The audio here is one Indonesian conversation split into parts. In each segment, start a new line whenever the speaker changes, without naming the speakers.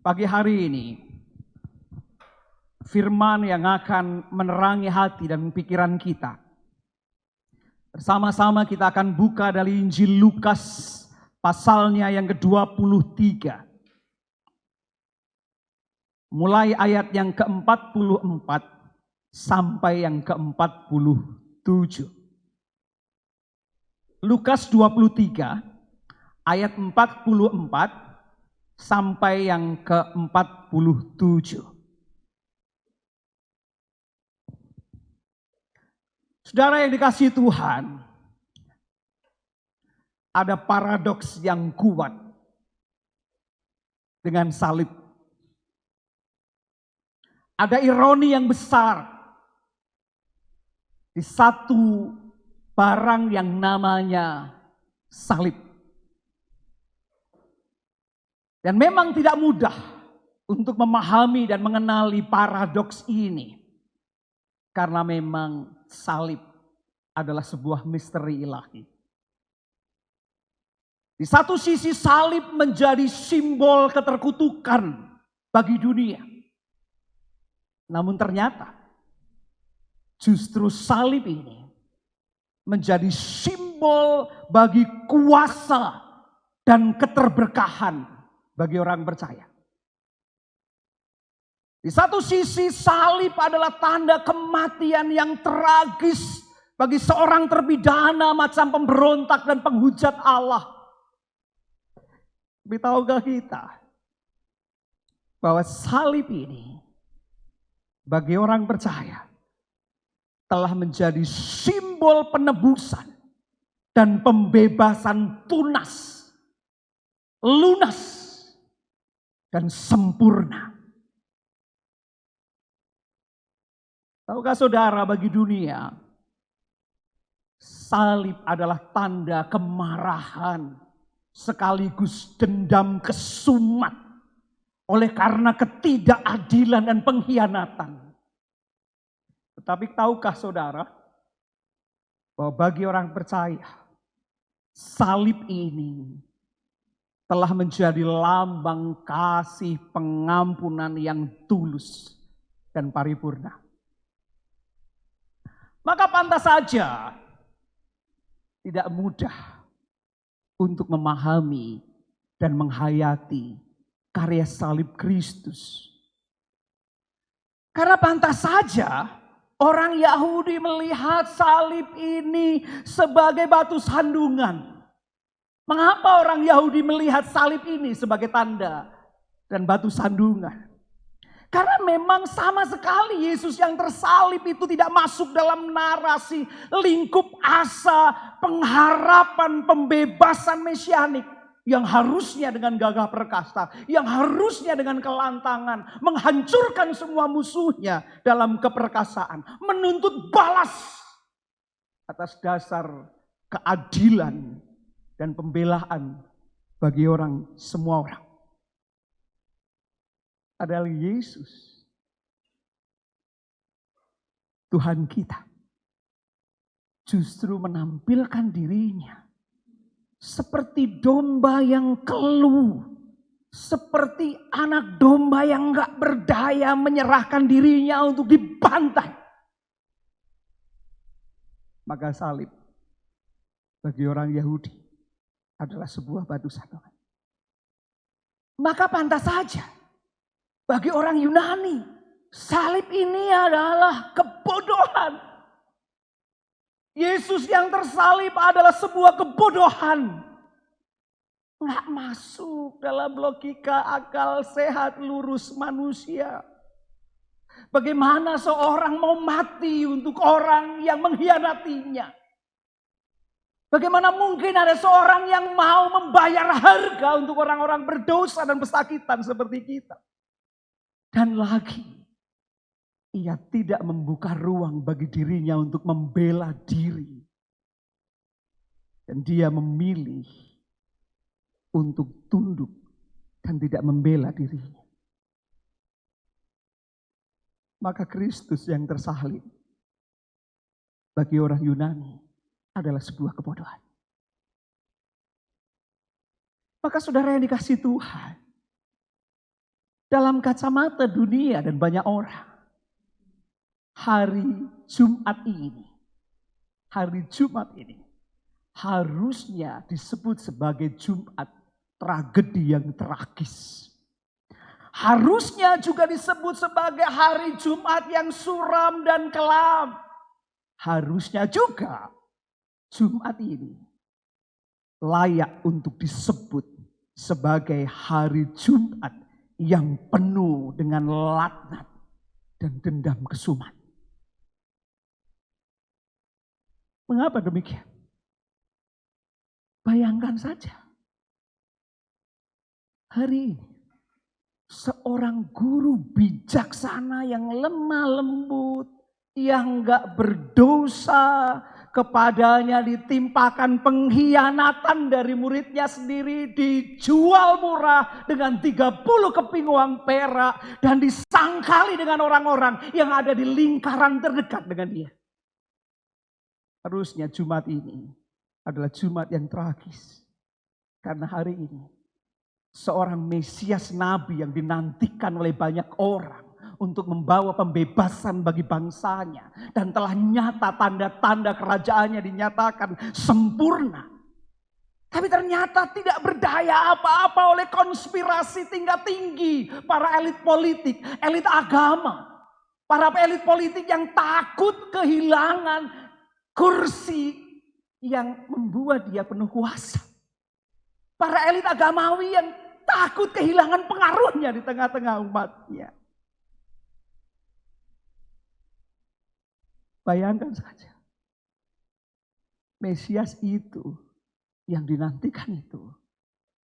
Pagi hari ini, firman yang akan menerangi hati dan pikiran kita. Bersama-sama kita akan buka dari Injil Lukas pasalnya yang ke-23. Mulai ayat yang ke-44 sampai yang ke-47. Lukas 23 ayat 44 sampai yang ke-47. Saudara yang dikasihi Tuhan, ada paradoks yang kuat dengan salib. Ada ironi yang besar di satu barang yang namanya salib. Dan memang tidak mudah untuk memahami dan mengenali paradoks ini. Karena memang salib adalah sebuah misteri ilahi. Di satu sisi salib menjadi simbol keterkutukan bagi dunia. Namun ternyata justru salib ini menjadi simbol bagi kuasa dan keterberkahan bagi orang percaya. Di satu sisi salib adalah tanda kematian yang tragis bagi seorang terpidana macam pemberontak dan penghujat Allah. Tapi tahukah kita bahwa salib ini bagi orang percaya telah menjadi simbol penebusan dan pembebasan tunas, lunas, dan sempurna. Tahukah saudara, bagi dunia, salib adalah tanda kemarahan sekaligus dendam kesumat oleh karena ketidakadilan dan pengkhianatan. Tetapi tahukah saudara bahwa bagi orang percaya, salib ini telah menjadi lambang kasih pengampunan yang tulus dan paripurna. Maka pantas saja tidak mudah untuk memahami dan menghayati karya salib Kristus. Karena pantas saja orang Yahudi melihat salib ini sebagai batu sandungan. Mengapa orang Yahudi melihat salib ini sebagai tanda dan batu sandungan? Karena memang sama sekali Yesus yang tersalib itu tidak masuk dalam narasi lingkup asa, pengharapan, pembebasan mesianik. Yang harusnya dengan gagah perkasa, yang harusnya dengan kelantangan, menghancurkan semua musuhnya dalam keperkasaan. Menuntut balas atas dasar keadilan dan pembelaan bagi semua orang. Adalah Yesus, Tuhan kita, justru menampilkan dirinya seperti domba yang keluh, seperti anak domba yang gak berdaya menyerahkan dirinya untuk dibantai. Maka salib bagi orang Yahudi adalah sebuah batu sandungan. Maka pantas saja bagi orang Yunani, salib ini adalah kebodohan. Yesus yang tersalib adalah sebuah kebodohan. Nggak masuk dalam logika akal sehat lurus manusia. Bagaimana seorang mau mati untuk orang yang mengkhianatinya? Bagaimana mungkin ada seorang yang mau membayar harga untuk orang-orang berdosa dan pesakitan seperti kita? Dan lagi, ia tidak membuka ruang bagi dirinya untuk membela diri. Dan dia memilih untuk tunduk dan tidak membela dirinya. Maka Kristus yang tersalib bagi orang Yunani adalah sebuah kebodohan. Maka saudara yang dikasihi Tuhan, dalam kacamata dunia dan banyak orang, hari Jumat ini harusnya disebut sebagai Jumat tragedi yang tragis. Harusnya juga disebut sebagai hari Jumat yang suram dan kelam. Harusnya juga Jumat ini layak untuk disebut sebagai hari Jumat yang penuh dengan laknat dan dendam kesumat. Mengapa demikian? Bayangkan saja. Hari ini seorang guru bijaksana yang lemah lembut, yang gak berdosa, kepadanya ditimpakan pengkhianatan dari muridnya sendiri, dijual murah dengan 30 keping uang perak dan disangkali dengan orang-orang yang ada di lingkaran terdekat dengan dia. Harusnya Jumat ini adalah Jumat yang tragis. Karena hari ini seorang Mesias Nabi yang dinantikan oleh banyak orang untuk membawa pembebasan bagi bangsanya. Dan telah nyata tanda-tanda kerajaannya dinyatakan sempurna. Tapi ternyata tidak berdaya apa-apa oleh konspirasi tingkat tinggi. Para elit politik, elit agama. Para elit politik yang takut kehilangan kursi yang membuat dia penuh kuasa. Para elit agamawi yang takut kehilangan pengaruhnya di tengah-tengah umatnya. Bayangkan saja. Mesias itu yang dinantikan itu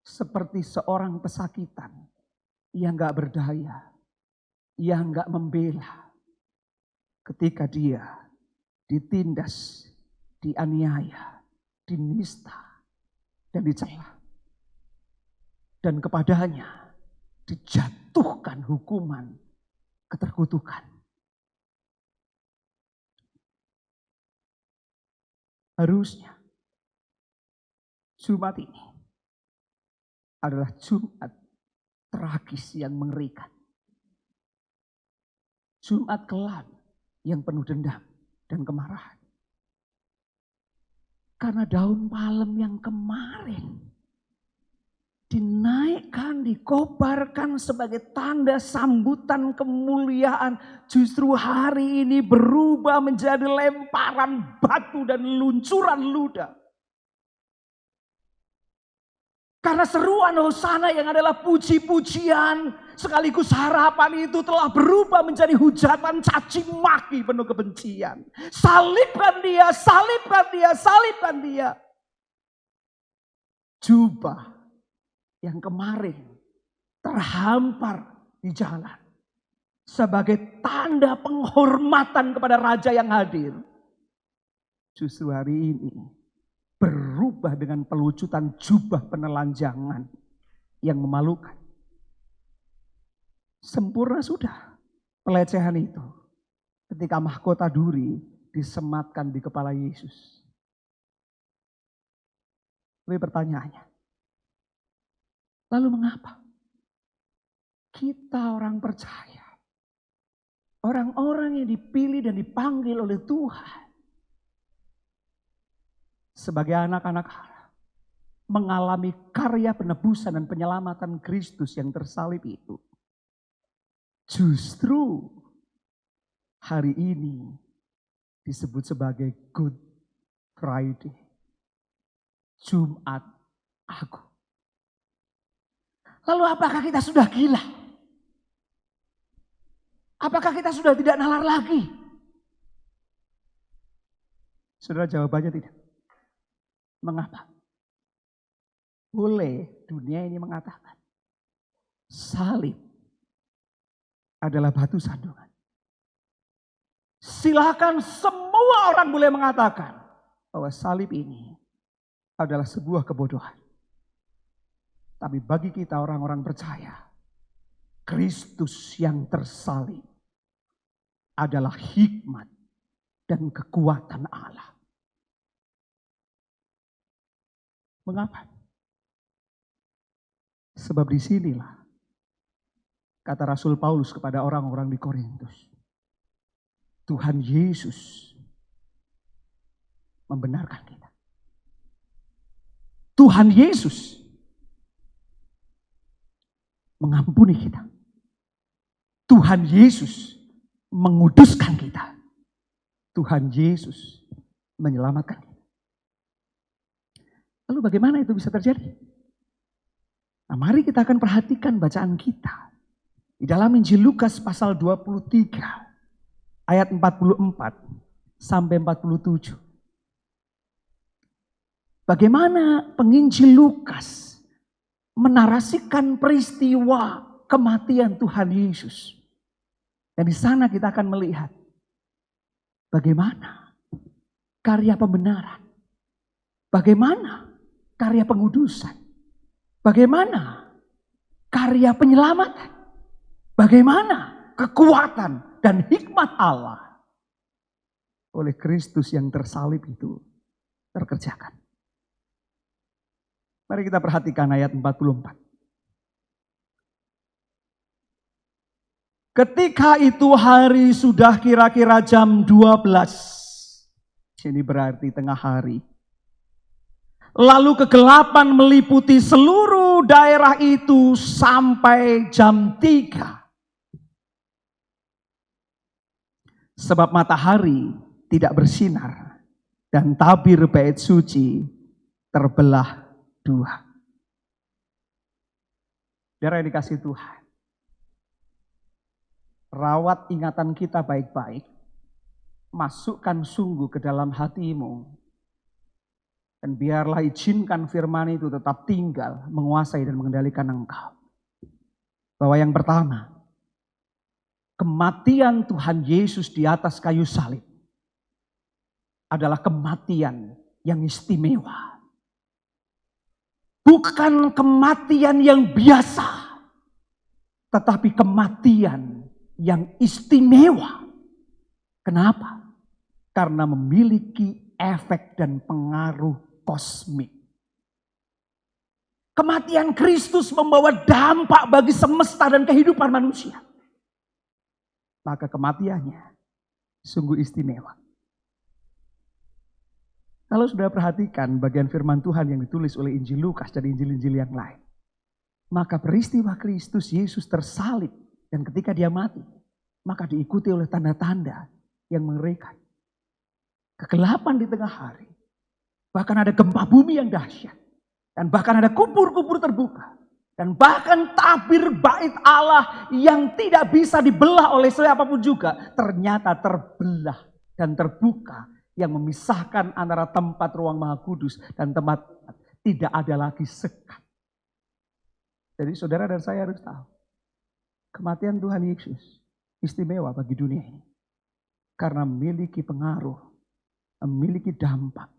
seperti seorang pesakitan yang gak berdaya, yang gak membela ketika dia ditindas, dianiaya, dinista, dan dicela. Dan kepadanya dijatuhkan hukuman keterkutukan. Harusnya Jumat ini adalah Jumat tragis yang mengerikan. Jumat kelam yang penuh dendam dan kemarahan. Karena daun palem yang kemarin dinaikkan, dikobarkan sebagai tanda sambutan kemuliaan. Justru hari ini berubah menjadi lemparan batu dan luncuran ludah. Karena seruan hosana yang adalah puji-pujian sekaligus harapan itu telah berubah menjadi hujatan caci maki penuh kebencian. Salibkan dia, salibkan dia, salibkan dia. Jubah yang kemarin terhampar di jalan sebagai tanda penghormatan kepada raja yang hadir. Justru hari ini berubah dengan pelucutan jubah penelanjangan yang memalukan. Sempurna sudah pelecehan itu ketika mahkota duri disematkan di kepala Yesus. Tapi pertanyaannya, lalu mengapa kita orang percaya, orang-orang yang dipilih dan dipanggil oleh Tuhan sebagai anak-anak Allah mengalami karya penebusan dan penyelamatan Kristus yang tersalib itu, justru hari ini disebut sebagai Good Friday, Jumat Agung. Lalu apakah kita sudah gila? Apakah kita sudah tidak nalar lagi? Saudara, jawabannya tidak. Mengapa? Boleh dunia ini mengatakan salib adalah batu sandungan. Silakan semua orang boleh mengatakan bahwa salib ini adalah sebuah kebodohan. Tapi bagi kita orang-orang percaya, Kristus yang tersalib adalah hikmat dan kekuatan Allah. Mengapa? Sebab disinilah Kata Rasul Paulus kepada orang-orang di Korintus, Tuhan Yesus membenarkan kita. Tuhan Yesus mengampuni kita. Tuhan Yesus menguduskan kita. Tuhan Yesus menyelamatkan kita. Lalu bagaimana itu bisa terjadi? Nah, mari kita akan perhatikan bacaan kita. Di dalam Injil Lukas pasal 23 ayat 44 sampai 47. Bagaimana penginjil Lukas menarasikan peristiwa kematian Tuhan Yesus. Dan di sana kita akan melihat bagaimana karya pembenaran. Bagaimana karya pengudusan. Bagaimana karya penyelamatan. Bagaimana kekuatan dan hikmat Allah oleh Kristus yang tersalib itu terkerjakan. Mari kita perhatikan ayat 44. Ketika itu hari sudah kira-kira jam 12. Ini berarti tengah hari. Lalu kegelapan meliputi seluruh daerah itu sampai jam 3. Sebab matahari tidak bersinar dan tabir bait suci terbelah 2. Saudara yang dikasihi Tuhan, rawat ingatan kita baik-baik, masukkan sungguh ke dalam hatimu, dan biarlah izinkan firman itu tetap tinggal, menguasai dan mengendalikan engkau. Bahwa yang pertama, kematian Tuhan Yesus di atas kayu salib adalah kematian yang istimewa. Bukan kematian yang biasa, tetapi kematian yang istimewa. Kenapa? Karena memiliki efek dan pengaruh kosmik. Kematian Kristus membawa dampak bagi semesta dan kehidupan manusia. Maka kematiannya sungguh istimewa. Kalau sudah perhatikan bagian firman Tuhan yang ditulis oleh Injil Lukas dan Injil-Injil yang lain, maka peristiwa Kristus Yesus tersalib dan ketika dia mati, maka diikuti oleh tanda-tanda yang mengerikan. Kegelapan di tengah hari, bahkan ada gempa bumi yang dahsyat, dan bahkan ada kubur-kubur terbuka, dan bahkan tabir bait Allah yang tidak bisa dibelah oleh siapapun juga, ternyata terbelah dan terbuka, yang memisahkan antara tempat ruang Maha Kudus dan tempat tidak ada lagi sekat. Jadi saudara dan saya harus tahu, kematian Tuhan Yesus istimewa bagi dunia ini. Karena memiliki pengaruh, memiliki dampak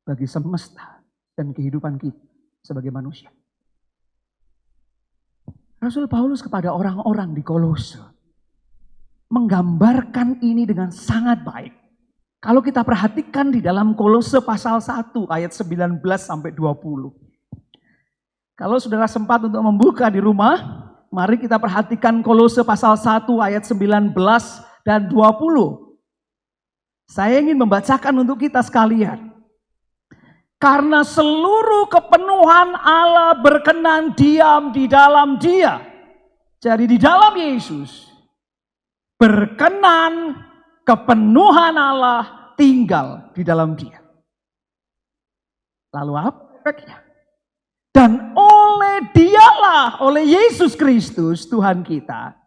bagi semesta dan kehidupan kita sebagai manusia. Rasul Paulus kepada orang-orang di Kolose menggambarkan ini dengan sangat baik. Kalau kita perhatikan di dalam Kolose pasal 1 ayat 19 sampai 20. Kalau saudara sempat untuk membuka di rumah, mari kita perhatikan Kolose pasal 1 ayat 19 dan 20. Saya ingin membacakan untuk kita sekalian. Karena seluruh kepenuhan Allah berkenan diam di dalam Dia. Jadi di dalam Yesus berkenan kepenuhan Allah tinggal di dalam Dia. Lalu apa efeknya? Dan oleh Dialah, oleh Yesus Kristus Tuhan kita,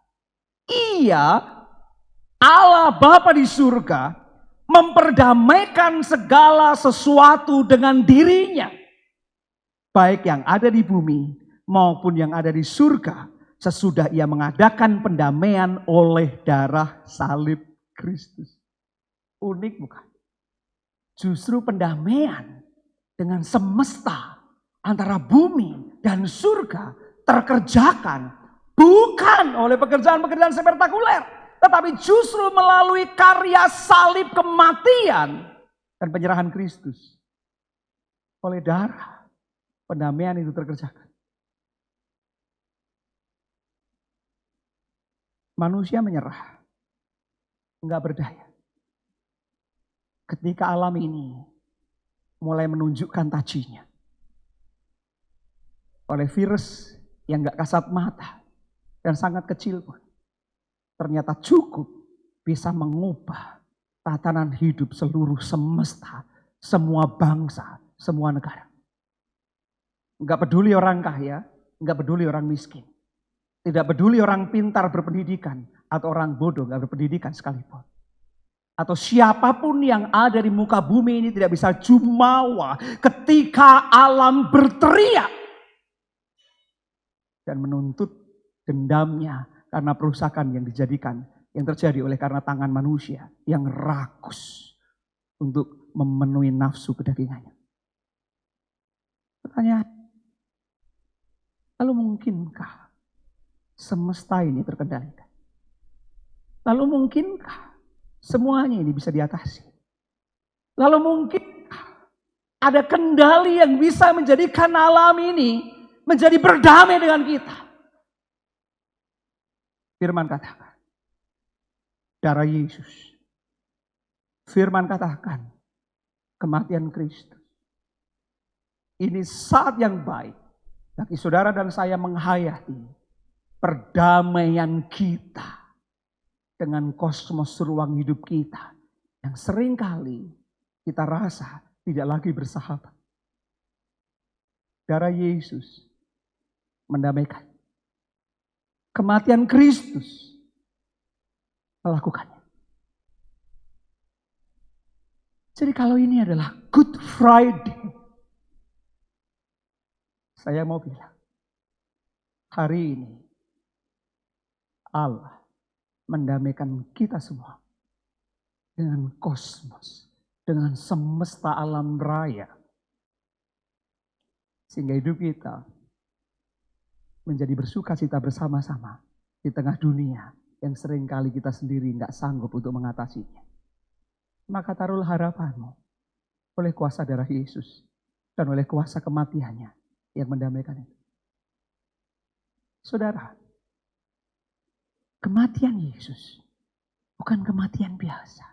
Ia, Allah Bapa di surga, memperdamaikan segala sesuatu dengan dirinya. Baik yang ada di bumi maupun yang ada di surga, sesudah Ia mengadakan pendamaian oleh darah salib Kristus. Unik bukan? Justru pendamaian dengan semesta antara bumi dan surga terkerjakan bukan oleh pekerjaan-pekerjaan spektakuler, tetapi justru melalui karya salib kematian dan penyerahan Kristus. Oleh darah pendamaian itu terkerjakan. Manusia menyerah, enggak berdaya. Ketika alam ini mulai menunjukkan tajinya oleh virus yang enggak kasat mata dan sangat kecil pun, ternyata cukup bisa mengubah tatanan hidup seluruh semesta, semua bangsa, semua negara. Enggak peduli orang kaya, enggak peduli orang miskin. Tidak peduli orang pintar berpendidikan atau orang bodoh enggak berpendidikan sekalipun. Atau siapapun yang ada di muka bumi ini tidak bisa jumawa ketika alam berteriak dan menuntut dendamnya karena perusakan yang terjadi oleh karena tangan manusia yang rakus untuk memenuhi nafsu kedagingannya. Pertanyaan, lalu mungkinkah semesta ini terkendalikan? Lalu mungkinkah semuanya ini bisa diatasi? Lalu mungkinkah ada kendali yang bisa menjadikan alam ini menjadi berdamai dengan kita? Firman katakan, darah Yesus. Firman katakan, kematian Kristus. Ini saat yang baik bagi saudara dan saya menghayati perdamaian kita dengan kosmos ruang hidup kita yang seringkali kita rasa tidak lagi bersahabat. Darah Yesus mendamaikan. Kematian Kristus melakukannya. Jadi kalau ini adalah Good Friday, saya mau bilang, hari ini Allah mendamaikan kita semua dengan kosmos, dengan semesta alam raya. Sehingga hidup kita menjadi bersukacita bersama-sama di tengah dunia yang seringkali kita sendiri nggak sanggup untuk mengatasinya. Maka taruhlah harapanmu oleh kuasa darah Yesus dan oleh kuasa kematiannya yang mendamaikan itu. Saudara, kematian Yesus bukan kematian biasa,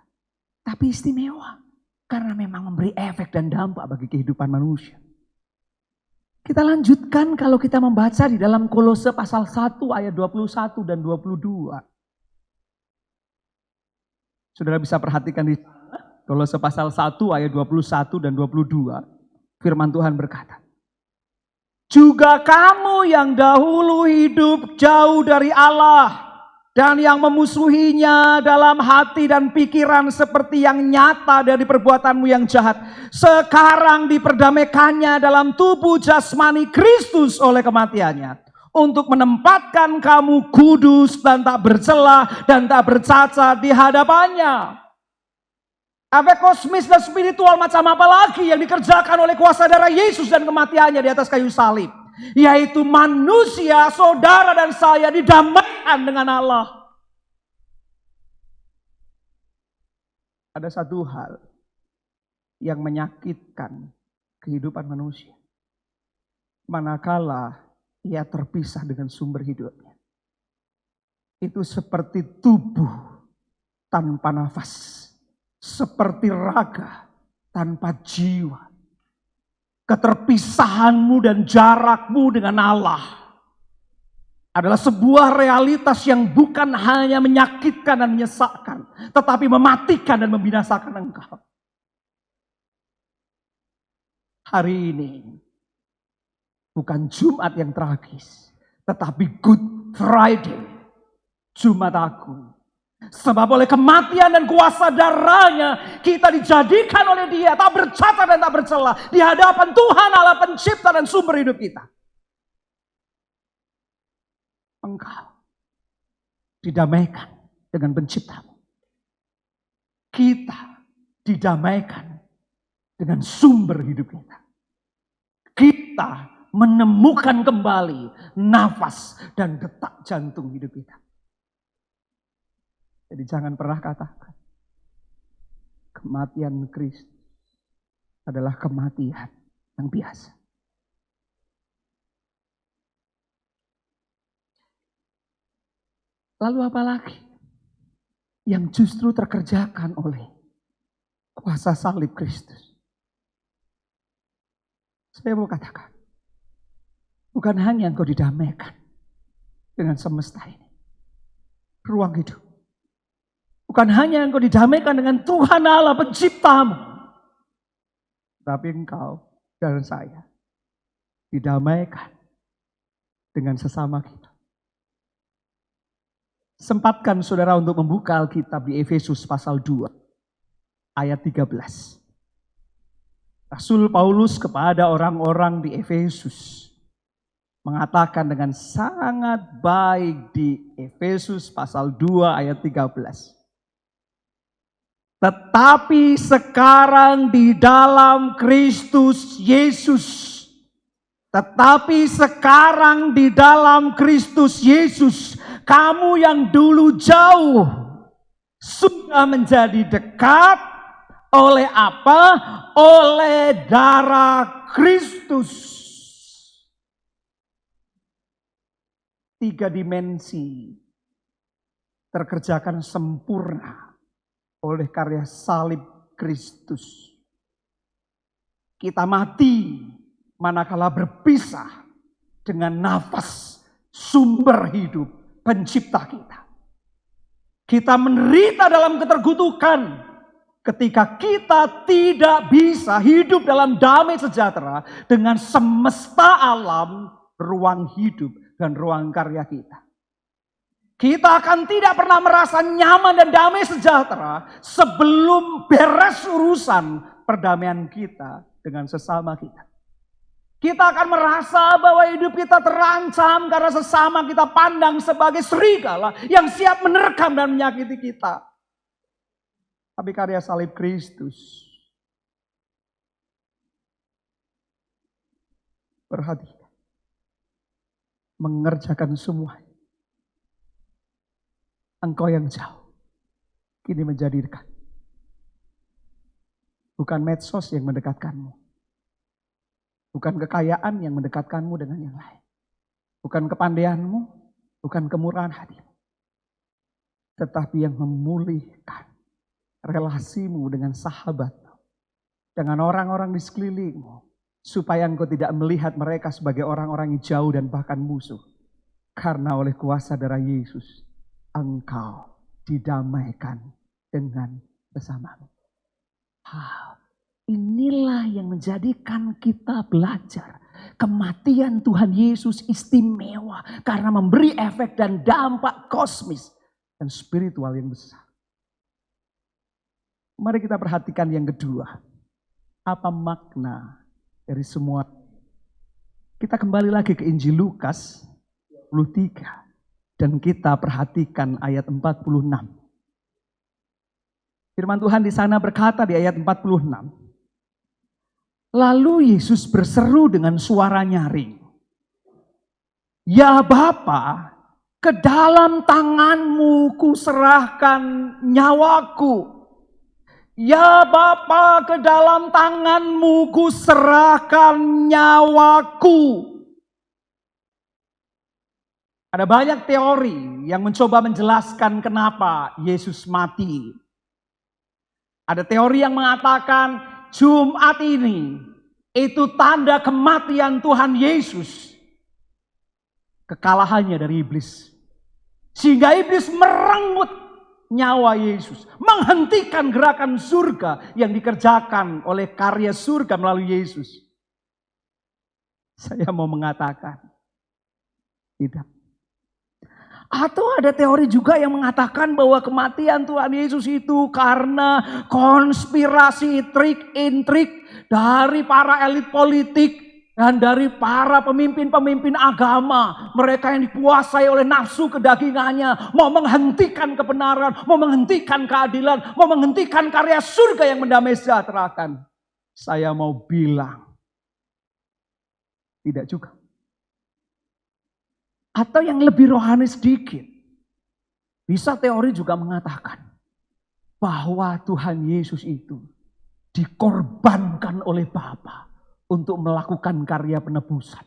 tapi istimewa karena memang memberi efek dan dampak bagi kehidupan manusia. Kita lanjutkan kalau kita membaca di dalam Kolose pasal 1 ayat 21 dan 22. Saudara bisa perhatikan di sana, Kolose pasal 1 ayat 21 dan 22. Firman Tuhan berkata, juga kamu yang dahulu hidup jauh dari Allah dan yang memusuhinya dalam hati dan pikiran seperti yang nyata dari perbuatanmu yang jahat, sekarang diperdamaikannya dalam tubuh jasmani Kristus oleh kematiannya, untuk menempatkan kamu kudus dan tak bercela dan tak bercacat di hadapannya. Efek kosmis dan spiritual macam apa lagi yang dikerjakan oleh kuasa darah Yesus dan kematiannya di atas kayu salib? Yaitu manusia, saudara dan saya didamaikan dengan Allah. Ada satu hal yang menyakitkan kehidupan manusia, manakala ia terpisah dengan sumber hidupnya. Itu seperti tubuh tanpa nafas, seperti raga tanpa jiwa. Keterpisahanmu dan jarakmu dengan Allah adalah sebuah realitas yang bukan hanya menyakitkan dan menyesakkan, tetapi mematikan dan membinasakan engkau. Hari ini bukan Jumat yang tragis, tetapi Good Friday, Jumat Agung. Sebab oleh kematian dan kuasa darahnya kita dijadikan oleh Dia tak bercacat dan tak bercela di hadapan Tuhan Allah pencipta dan sumber hidup kita. Engkau didamaikan dengan penciptamu. Kita didamaikan dengan sumber hidup kita. Kita menemukan kembali nafas dan detak jantung hidup kita. Jadi jangan pernah katakan kematian Kristus adalah kematian yang biasa. Lalu apa lagi yang justru terkerjakan oleh kuasa salib Kristus? Saya mau katakan, bukan hanya engkau didamaikan dengan semesta ini, ruang hidup. Bukan hanya engkau didamaikan dengan Tuhan Allah penciptamu, tapi engkau dan saya didamaikan dengan sesama kita. Sempatkan saudara untuk membuka Alkitab di Efesus pasal 2 ayat 13. Rasul Paulus kepada orang-orang di Efesus mengatakan dengan sangat baik di Efesus pasal 2 ayat 13. Tetapi sekarang di dalam Kristus Yesus. Tetapi sekarang di dalam Kristus Yesus, kamu yang dulu jauh sudah menjadi dekat oleh apa? Oleh darah Kristus. 3 dimensi terkerjakan sempurna oleh karya salib Kristus. Kita mati manakala berpisah dengan nafas sumber hidup pencipta kita. Kita menderita dalam keterkutukan ketika kita tidak bisa hidup dalam damai sejahtera dengan semesta alam, ruang hidup dan ruang karya kita. Kita akan tidak pernah merasa nyaman dan damai sejahtera sebelum beres urusan perdamaian kita dengan sesama kita. Kita akan merasa bahwa hidup kita terancam karena sesama kita pandang sebagai serigala yang siap menerkam dan menyakiti kita. Tapi karya salib Kristus, perhatikan, mengerjakan semuanya. Engkau yang jauh, kini menjadi dekat. Bukan medsos yang mendekatkanmu. Bukan kekayaan yang mendekatkanmu dengan yang lain. Bukan kepandaianmu, bukan kemurahan hatimu. Tetapi yang memulihkan relasimu dengan sahabatmu. Dengan orang-orang di sekelilingmu. Supaya engkau tidak melihat mereka sebagai orang-orang yang jauh dan bahkan musuh. Karena oleh kuasa darah Yesus, engkau didamaikan dengan bersamamu. Inilah yang menjadikan kita belajar. Kematian Tuhan Yesus istimewa karena memberi efek dan dampak kosmis dan spiritual yang besar. Mari kita perhatikan yang kedua. Apa makna dari semua? Kita kembali lagi ke Injil Lukas 23 dan kita perhatikan ayat 46. Firman Tuhan di sana berkata di ayat 46. Lalu Yesus berseru dengan suara nyaring. Ya Bapa, ke dalam tanganmu kuserahkan nyawaku. Ya Bapa, ke dalam tanganmu kuserahkan nyawaku. Ada banyak teori yang mencoba menjelaskan kenapa Yesus mati. Ada teori yang mengatakan Jumat ini itu tanda kematian Tuhan Yesus. Kekalahannya dari iblis. Sehingga iblis merenggut nyawa Yesus. Menghentikan gerakan surga yang dikerjakan oleh karya surga melalui Yesus. Saya mau mengatakan tidak. Atau ada teori juga yang mengatakan bahwa kematian Tuhan Yesus itu karena konspirasi trik-intrik dari para elit politik dan dari para pemimpin-pemimpin agama. Mereka yang dikuasai oleh nafsu kedagingannya. Mau menghentikan kebenaran, mau menghentikan keadilan, mau menghentikan karya surga yang mendamai sejahterakan. Saya mau bilang, tidak juga. Atau yang lebih rohani sedikit. Bisa teori juga mengatakan bahwa Tuhan Yesus itu dikorbankan oleh Bapa untuk melakukan karya penebusan.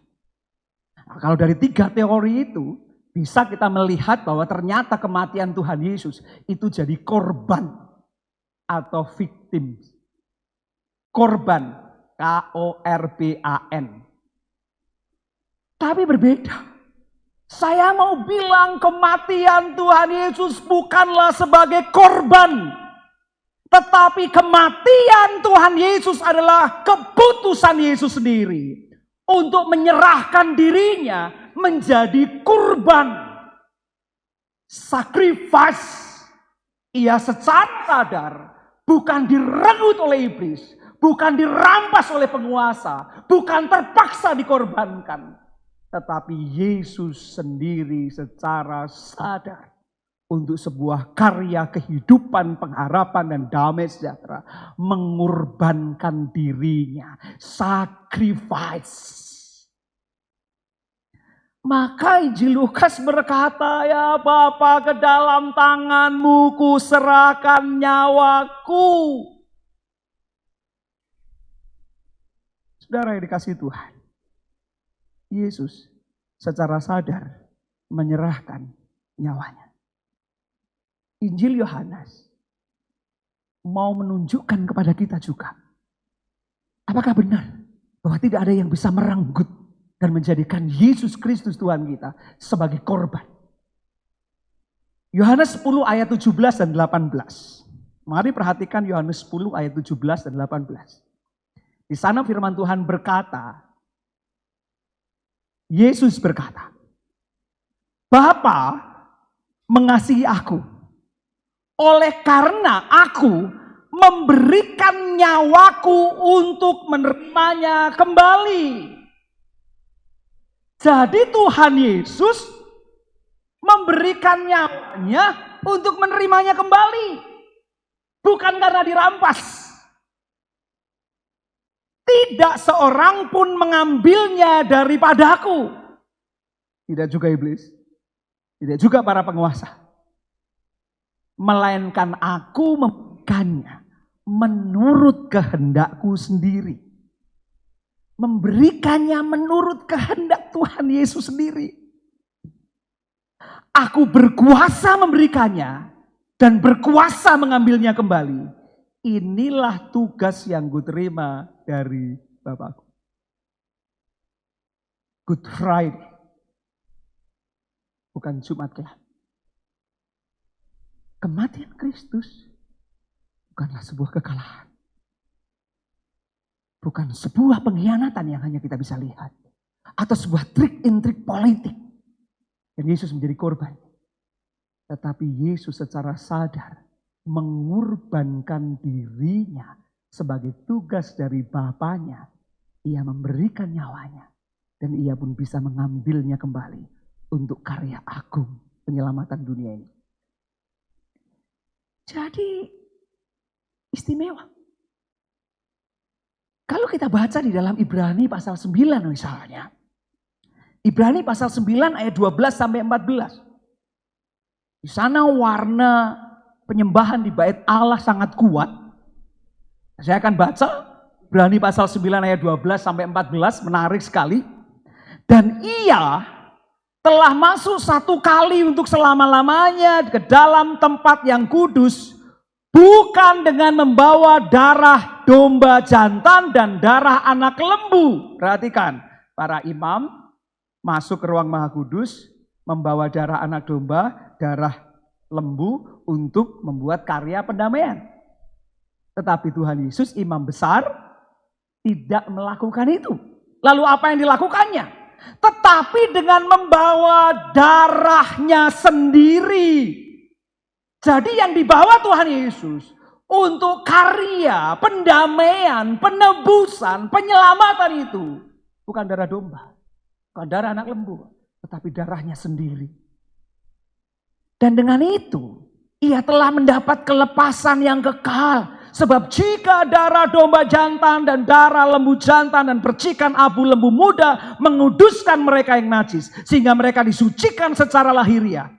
Nah, kalau dari 3 teori itu bisa kita melihat bahwa ternyata kematian Tuhan Yesus itu jadi korban atau victim. Korban, K-O-R-B-A-N. Tapi berbeda. Saya mau bilang kematian Tuhan Yesus bukanlah sebagai korban. Tetapi kematian Tuhan Yesus adalah keputusan Yesus sendiri. Untuk menyerahkan dirinya menjadi kurban. Sacrifice. Ia secara sadar bukan direnggut oleh iblis. Bukan dirampas oleh penguasa. Bukan terpaksa dikorbankan. Tetapi Yesus sendiri secara sadar. Untuk sebuah karya kehidupan, pengharapan dan damai sejahtera. Mengorbankan dirinya. Sacrifice. Maka Injil Lukas berkata, ya Bapa, ke dalam tanganmu kuserahkan nyawaku. Saudara yang dikasihi Tuhan. Yesus secara sadar menyerahkan nyawanya. Injil Yohanes mau menunjukkan kepada kita juga. Apakah benar bahwa tidak ada yang bisa merenggut dan menjadikan Yesus Kristus Tuhan kita sebagai korban? Yohanes 10 ayat 17 dan 18. Mari perhatikan Yohanes 10 ayat 17 dan 18. Di sana firman Tuhan berkata, Yesus berkata, Bapa mengasihi aku. Oleh karena aku memberikan nyawaku untuk menerimanya kembali. Jadi Tuhan Yesus memberikan nyawanya untuk menerimanya kembali. Bukan karena dirampas. Tidak seorang pun mengambilnya daripadaku. Tidak juga iblis. Tidak juga para penguasa. Melainkan aku memberikannya menurut kehendakku sendiri. Memberikannya menurut kehendak Tuhan Yesus sendiri. Aku berkuasa memberikannya dan berkuasa mengambilnya kembali. Inilah tugas yang kuterima dari Bapakku. Good Friday. Bukan Jumat Kelam. Kematian Kristus bukanlah sebuah kekalahan. Bukan sebuah pengkhianatan yang hanya kita bisa lihat. Atau sebuah trik-intrik politik. Dan Yesus menjadi korban. Tetapi Yesus secara sadar mengorbankan dirinya sebagai tugas dari Bapanya. Ia memberikan nyawanya. Dan ia pun bisa mengambilnya kembali untuk karya agung penyelamatan dunia ini. Jadi istimewa. Kalau kita baca di dalam Ibrani pasal 9 misalnya. Ibrani pasal 9 ayat 12 sampai 14. Di sana warna penyembahan di bait Allah sangat kuat. Saya akan baca Ibrani pasal 9 ayat 12 sampai 14, menarik sekali. Dan ia telah masuk satu kali untuk selama-lamanya ke dalam tempat yang kudus, bukan dengan membawa darah domba jantan dan darah anak lembu. Perhatikan, para imam masuk ke ruang maha kudus, membawa darah anak domba, darah lembu untuk membuat karya pendamaian. Tetapi Tuhan Yesus, imam besar, tidak melakukan itu. Lalu apa yang dilakukannya? Tetapi dengan membawa darahnya sendiri. Jadi yang dibawa Tuhan Yesus untuk karya, pendamaian, penebusan, penyelamatan itu bukan darah domba, bukan darah anak lembu, tetapi darahnya sendiri. Dan dengan itu ia telah mendapat kelepasan yang kekal. Sebab jika darah domba jantan dan darah lembu jantan dan percikan abu lembu muda menguduskan mereka yang najis, sehingga mereka disucikan secara lahiriah,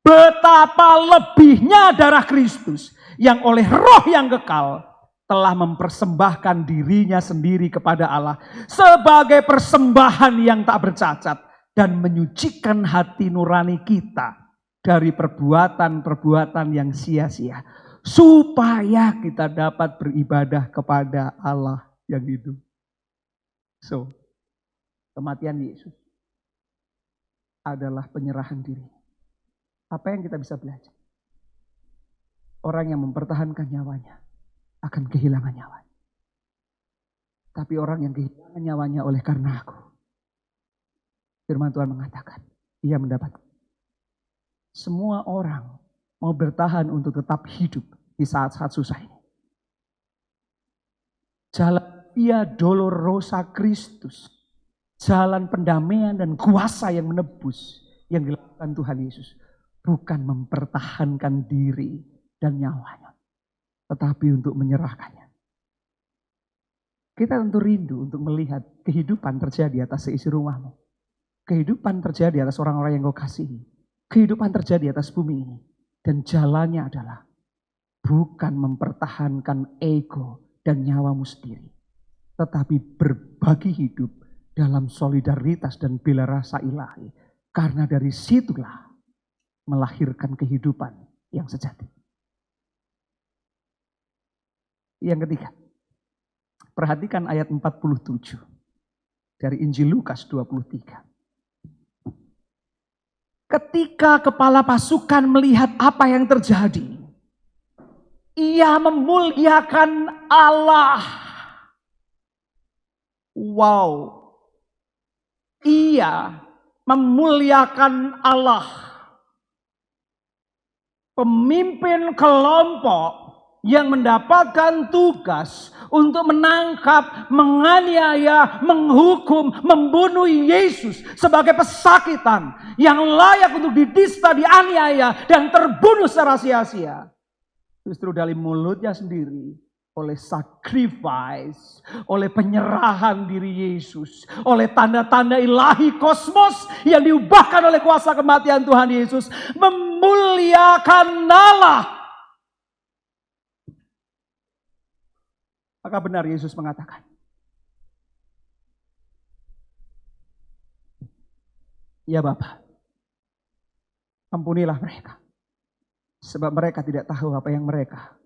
betapa lebihnya darah Kristus yang oleh roh yang kekal telah mempersembahkan dirinya sendiri kepada Allah sebagai persembahan yang tak bercacat dan menyucikan hati nurani kita dari perbuatan-perbuatan yang sia-sia, supaya kita dapat beribadah kepada Allah yang hidup. So, kematian Yesus adalah penyerahan diri. Apa yang kita bisa belajar? Orang yang mempertahankan nyawanya akan kehilangan nyawanya. Tapi orang yang kehilangan nyawanya oleh karena aku, firman Tuhan mengatakan, ia mendapat. Semua orang mau bertahan untuk tetap hidup di saat-saat susah ini. Jalan Via Dolorosa Kristus, jalan pendamaian dan kuasa yang menebus yang dilakukan Tuhan Yesus, bukan mempertahankan diri dan nyawanya, tetapi untuk menyerahkannya. Kita tentu rindu untuk melihat kehidupan terjadi atas seisi rumahmu. Kehidupan terjadi atas orang-orang yang kau kasihi. Kehidupan terjadi atas bumi ini. Dan jalannya adalah bukan mempertahankan ego dan nyawamu sendiri, tetapi berbagi hidup dalam solidaritas dan bela rasa ilahi. Karena dari situlah melahirkan kehidupan yang sejati. Yang ketiga, perhatikan ayat 47 dari Injil Lukas 23. Ketika kepala pasukan melihat apa yang terjadi, ia memuliakan Allah. Wow. Ia memuliakan Allah. Pemimpin kelompok yang mendapatkan tugas untuk menangkap, menganiaya, menghukum, membunuh Yesus sebagai pesakitan yang layak untuk didista, dianiaya, dan terbunuh secara sia-sia. Justru dari mulutnya sendiri, oleh sacrifice, oleh penyerahan diri Yesus, oleh tanda-tanda ilahi kosmos yang diubahkan oleh kuasa kematian Tuhan Yesus, memuliakan Allah. Maka benar Yesus mengatakan, ya Bapa, ampunilah mereka, sebab mereka tidak tahu apa yang mereka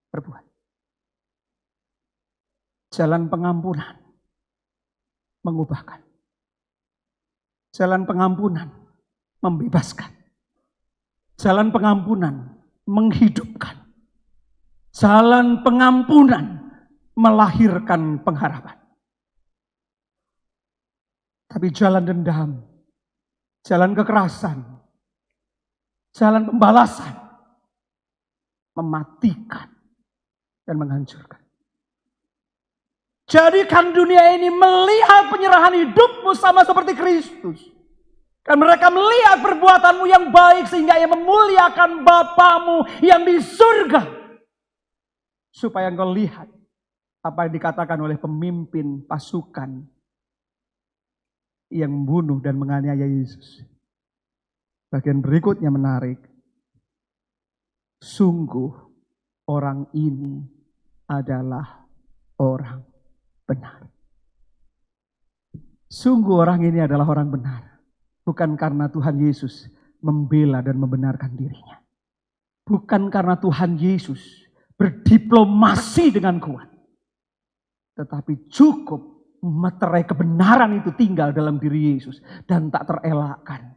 perbuat. Jalan pengampunan mengubahkan. Jalan pengampunan membebaskan. Jalan pengampunan menghidupkan. Jalan pengampunan melahirkan pengharapan. Tapi jalan dendam, jalan kekerasan, jalan pembalasan mematikan dan menghancurkan. Jadikan dunia ini melihat penyerahan hidupmu sama seperti Kristus. Dan mereka melihat perbuatanmu yang baik sehingga ia memuliakan Bapamu yang di surga. Supaya engkau lihat apa yang dikatakan oleh pemimpin pasukan yang membunuh dan menganiaya Yesus. Bagian berikutnya menarik. Sungguh orang ini adalah orang benar. Sungguh orang ini adalah orang benar. Bukan karena Tuhan Yesus membela dan membenarkan dirinya. Bukan karena Tuhan Yesus berdiplomasi dengan kuat. Tetapi cukup meterai kebenaran itu tinggal dalam diri Yesus. Dan tak terelakkan.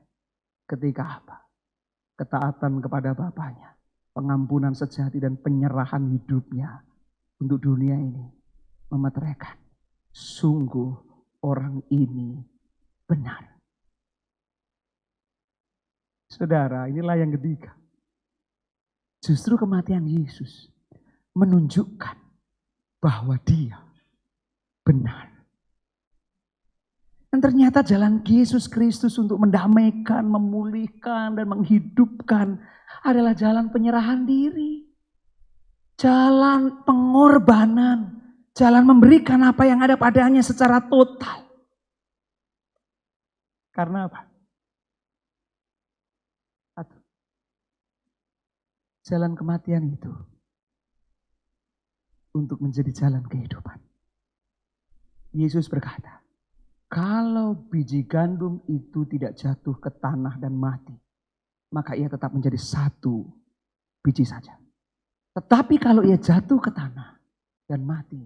Ketika apa? Ketaatan kepada Bapaknya. Pengampunan sejati dan penyerahan hidupnya untuk dunia ini. Memeteraikan. Sungguh orang ini benar. Saudara, inilah yang ketiga. Justru kematian Yesus menunjukkan bahwa dia benar. Dan ternyata jalan Yesus Kristus untuk mendamaikan, memulihkan, dan menghidupkan adalah jalan penyerahan diri. Jalan pengorbanan. Jalan memberikan apa yang ada padanya secara total. Karena apa? Satu. Jalan kematian itu untuk menjadi jalan kehidupan. Yesus berkata, Kalau biji gandum itu tidak jatuh ke tanah dan mati, maka ia tetap menjadi satu biji saja. Tetapi kalau ia jatuh ke tanah dan mati,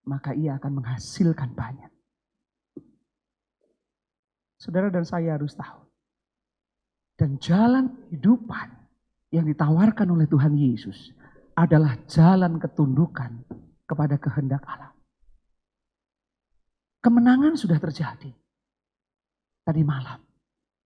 maka ia akan menghasilkan banyak. Saudara dan saya harus tahu. Dan jalan kehidupan yang ditawarkan oleh Tuhan Yesus adalah jalan ketundukan kepada kehendak Allah. Kemenangan sudah terjadi tadi malam.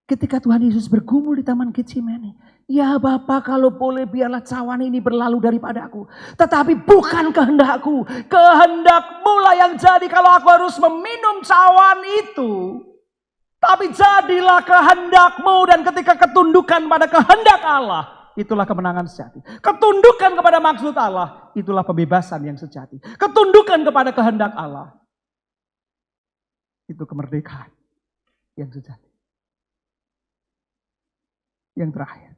Ketika Tuhan Yesus bergumul di Taman Getsemani. Ya Bapa, kalau boleh biarlah cawan ini berlalu daripadaku. Tetapi bukan kehendakku. Kehendak-Mu lah yang jadi kalau aku harus meminum cawan itu. Tapi jadilah kehendak-Mu, dan ketika ketundukan pada kehendak Allah, itulah kemenangan sejati. Ketundukan kepada maksud Allah, itulah pembebasan yang sejati. Ketundukan kepada kehendak Allah, itu kemerdekaan yang sejati. Yang terakhir,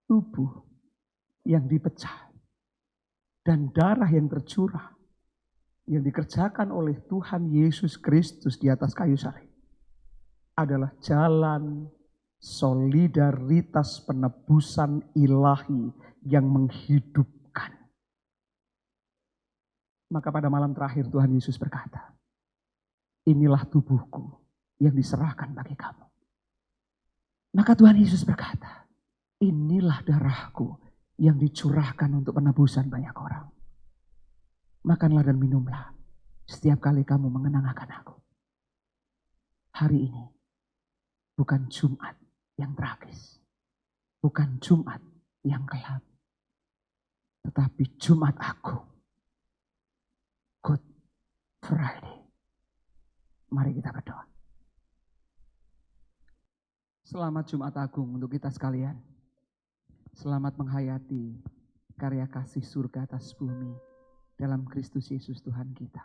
tubuh yang dipecah dan darah yang tercurah yang dikerjakan oleh Tuhan Yesus Kristus di atas kayu salib adalah jalan solidaritas penebusan ilahi yang menghidupkan. Maka pada malam terakhir Tuhan Yesus berkata, inilah tubuhku yang diserahkan bagi kamu. Maka Tuhan Yesus berkata, inilah darahku yang dicurahkan untuk penebusan banyak orang. Makanlah dan minumlah setiap kali kamu mengenang akan aku. Hari ini bukan Jumat yang tragis, bukan Jumat yang gelap, tetapi Jumat Agung, Good Friday. Mari kita berdoa. Selamat Jumat Agung untuk kita sekalian. Selamat menghayati karya kasih surga atas bumi dalam Kristus Yesus Tuhan kita.